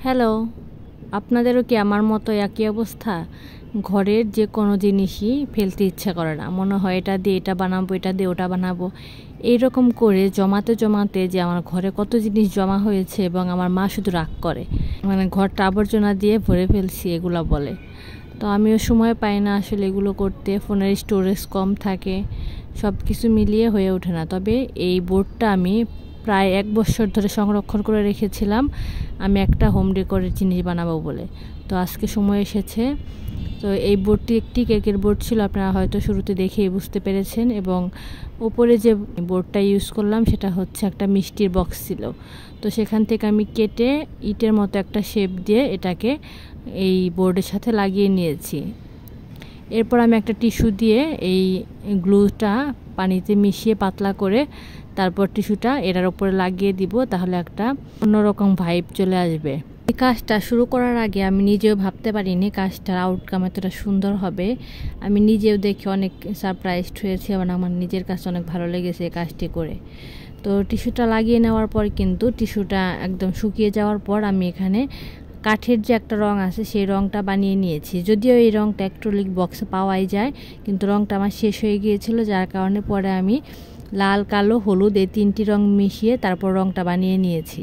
Hello, আপনাদেরও কি আমার মতো একই অবস্থা? ঘরের যে কোনো জিনিসই ফেলতে ইচ্ছা করে না, মনে হয় এটা দিয়ে এটা বানাবো, এটা দিয়ে ওটা বানাবো। এইরকম করে জমাতে জমাতে যে আমার ঘরে কত জিনিস জমা হয়েছে, এবং আমার মা শুধু রাগ করে, মানে ঘরটা আবর্জনা দিয়ে ভরে ফেলছি এগুলা বলে। তো আমিও সময় পাই না আসলে এগুলো করতে, ফোনের স্টোরেজ কম থাকে, সব কিছু মিলিয়ে হয়ে ওঠে না। তবে এই বোর্ডটা আমি প্রায় 1 বছর ধরে সংরক্ষণ করে রেখেছিলাম, আমি একটা হোম ডেকোরের জিনিস বানাবো বলে। তো আজকে সময় এসেছে। তো এই বোর্ডটি একটি কেকের বোর্ড ছিল, আপনারা হয়তো শুরুতে দেখেই বুঝতে পেরেছেন। এবং উপরে যে বোর্ডটা ইউজ করলাম সেটা হচ্ছে একটা মিষ্টির বক্স ছিল। তো সেখান থেকে আমি কেটে ইটের মতো একটা শেপ দিয়ে এটাকে এই বোর্ডের সাথে লাগিয়ে নিয়েছি। এরপর আমি একটা টিস্যু দিয়ে এই গ্লুটা পানিতে মিশিয়ে পাতলা করে তারপর টিস্যুটা এটার উপরে লাগিয়ে দিব, তাহলে একটা অন্যরকম ভাইব চলে আসবে। এই কাজটা শুরু করার আগে আমি নিজেও ভাবতে পারিনি কাজটার আউটকাম এতটা সুন্দর হবে। আমি নিজেও দেখে অনেক সারপ্রাইজড হয়েছি এবং আমার নিজের কাছে অনেক ভালো লেগেছে এই কাজটি করে। তো টিস্যুটা লাগিয়ে নেওয়ার পর কিন্তু টিস্যুটা একদম শুকিয়ে যাওয়ার পর আমি এখানে কাঠের যে একটা রং আছে সেই রংটা বানিয়ে নিয়েছি। যদিও এই রংটা অ্যাক্রিলিক বক্সে পাওয়াই যায়, কিন্তু রংটা আমার শেষ হয়ে গিয়েছিল, যার কারণে পরে আমি লাল, কালো, হলুদ এই 3টি রং মিশিয়ে তারপর রংটা বানিয়ে নিয়েছি।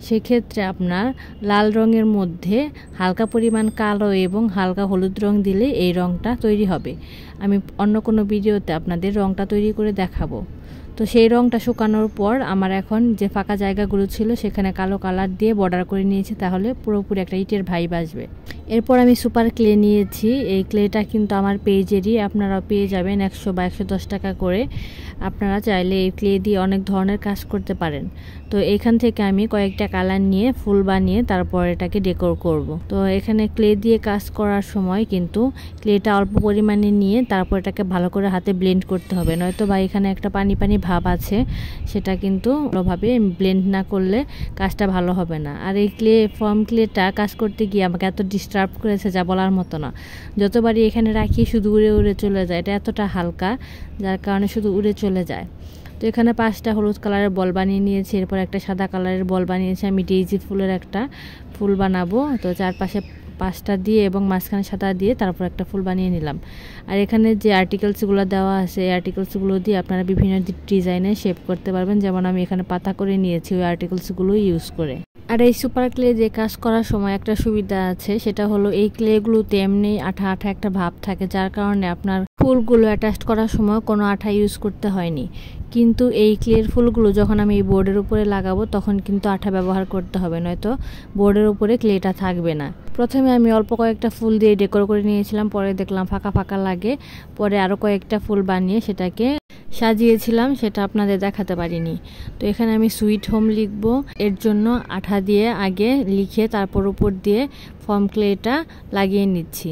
সেক্ষেত্রে আপনার লাল রঙের মধ্যে হালকা পরিমাণ কালো এবং হালকা হলুদ রং দিলে এই রংটা তৈরি হবে। আমি অন্য কোনো ভিডিওতে আপনাদের রংটা তৈরি করে দেখাবো। তো সেই রংটা শুকানোর পর আমার এখন যে ফাঁকা জায়গাগুলো ছিল সেখানে কালো কালার দিয়ে বর্ডার করে নিয়েছি, তাহলে পুরোপুরি একটা ইটের ভাইব আসবে। এরপর আমি সুপার ক্লে নিয়েছি। এই ক্লেটা কিন্তু আমার পেজেরই, আপনারাও পেয়ে যাবেন 100 বা 110 টাকা করে। আপনারা চাইলে এই ক্লে দিয়ে অনেক ধরনের কাজ করতে পারেন। তো এখান থেকে আমি কয়েকটা কালার নিয়ে ফুল বানিয়ে তারপর এটাকে ডেকোর করব। তো এখানে ক্লে দিয়ে কাজ করার সময় কিন্তু ক্লেটা অল্প পরিমাণে নিয়ে তারপর এটাকে ভালো করে হাতে ব্লেন্ড করতে হবে, নয়তো বা এখানে একটা পানি পানি ভাব আছে, সেটা কিন্তু ভালোভাবে ব্লেন্ড না করলে কাজটা ভালো হবে না। আর এই ফর্ম ক্লেটা কাজ করতে গিয়ে আমাকে এত ডিস্টার্ব করেছে যা বলার মতো না। যতবারই এখানে রাখি শুধু উড়ে উড়ে চলে যায়, এটা এতটা হালকা যার কারণে শুধু উড়ে চলে যায়। তো এখানে 5টা হলুদ কালারের বল বানিয়ে নিয়েছি, এরপর একটা সাদা কালারের বল বানিয়েছি। আমি ডেইজি ফুলের একটা ফুল বানাবো, তো চারপাশে 5টা দিয়ে এবং মাঝখানে সাদা দিয়ে তারপর একটা ফুল বানিয়ে নিলাম। আর এখানে যে আর্টিকেলসগুলো দেওয়া আছে, এই আর্টিকেলসগুলো দিয়ে আপনারা বিভিন্ন ডিজাইনে শেপ করতে পারবেন, যেমন আমি এখানে পাতা করে নিয়েছি ওই আর্টিকেলসগুলো ইউজ করে। আর এই সুপার ক্লে দিয়ে কাজ করার সময় একটা সুবিধা আছে, সেটা হলো এই ক্লেগুলোতে এমনি আঠা আঠা একটা ভাব থাকে, যার কারণে আপনার ফুলগুলো অ্যাটাচ করার সময় কোনো আঠা ইউজ করতে হয়নি। কিন্তু এই ক্লের ফুলগুলো যখন আমি এই বোর্ডের উপরে লাগাবো তখন কিন্তু আঠা ব্যবহার করতে হবে, নয়তো বোর্ডের উপরে ক্লেটা থাকবে না। প্রথমে আমি অল্প কয়েকটা ফুল দিয়ে ডেকোর করে নিয়েছিলাম, পরে দেখলাম ফাঁকা ফাঁকা লাগে, পরে আরও কয়েকটা ফুল বানিয়ে সেটাকে সাজিয়েছিলাম, সেটা আপনাদের দেখাতে পারিনি। তো এখানে আমি সুইট হোম লিখব, এর জন্য আঠা দিয়ে আগে লিখে তারপর উপর দিয়ে ফর্ম ক্লেটা লাগিয়ে নিচ্ছি।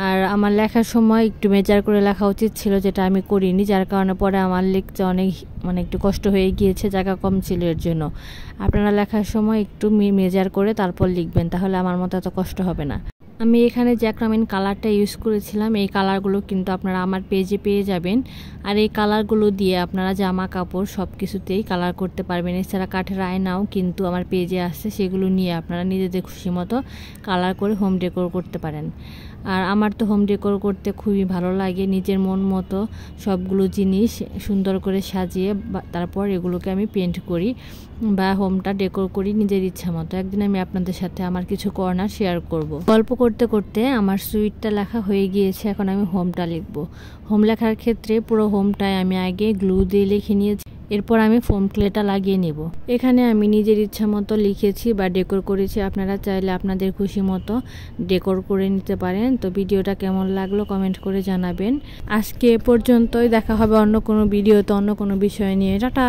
আর আমার লেখার সময় একটু মেজার করে লেখা উচিত ছিল, যেটা আমি করিনি, যার কারণে পরে আমার লিখতে অনেক একটু কষ্ট হয়ে গিয়েছে, জায়গা কম ছিল এর জন্য। আপনারা লেখার সময় একটু মেজার করে তারপর লিখবেন, তাহলে আমার মতো এত কষ্ট হবে না। আমি এখানে যে অ্যাক্রিলিক কালারটা ইউজ করেছিলাম, এই কালারগুলো কিন্তু আপনারা আমার পেজে পেয়ে যাবেন। আর এই কালারগুলো দিয়ে আপনারা জামা কাপড় সব কিছুতেই কালার করতে পারবেন। এছাড়া কাঠের আয়নাও কিন্তু আমার পেজে আসছে, সেগুলো নিয়ে আপনারা নিজেদের খুশি মতো কালার করে হোম ডেকোর করতে পারেন। আর আমার তো হোম ডেকোর করতে খুবই ভালো লাগে, নিজের মন মতো সবগুলো জিনিস সুন্দর করে সাজিয়ে তারপর এগুলোকে আমি পেন্ট করি বা হোমটা ডেকোর করি নিজের ইচ্ছা মতো। একদিন আমি আপনাদের সাথে আমার কিছু কর্নার শেয়ার করব। গল্প করতে করতে আমার সুইটটা লেখা হয়ে গিয়েছে, এখন আমি হোমটা লিখব। হোম লেখার ক্ষেত্রে পুরো হোমটায় আমি আগে গ্লু দিয়ে লিখে নিয়েছি, এরপর আমি ফোম ক্লেটা লাগিয়ে নেব। এখানে আমি নিজের ইচ্ছা মতো লিখেছি বা ডেকোর করেছি, আপনারা চাইলে আপনাদের খুশি মতো ডেকোর করে নিতে পারেন। তো ভিডিওটা কেমন লাগলো কমেন্ট করে জানাবেন। আজকে এ পর্যন্তই, দেখা হবে অন্য কোনো ভিডিওতে অন্য কোনো বিষয় নিয়ে। টাটা।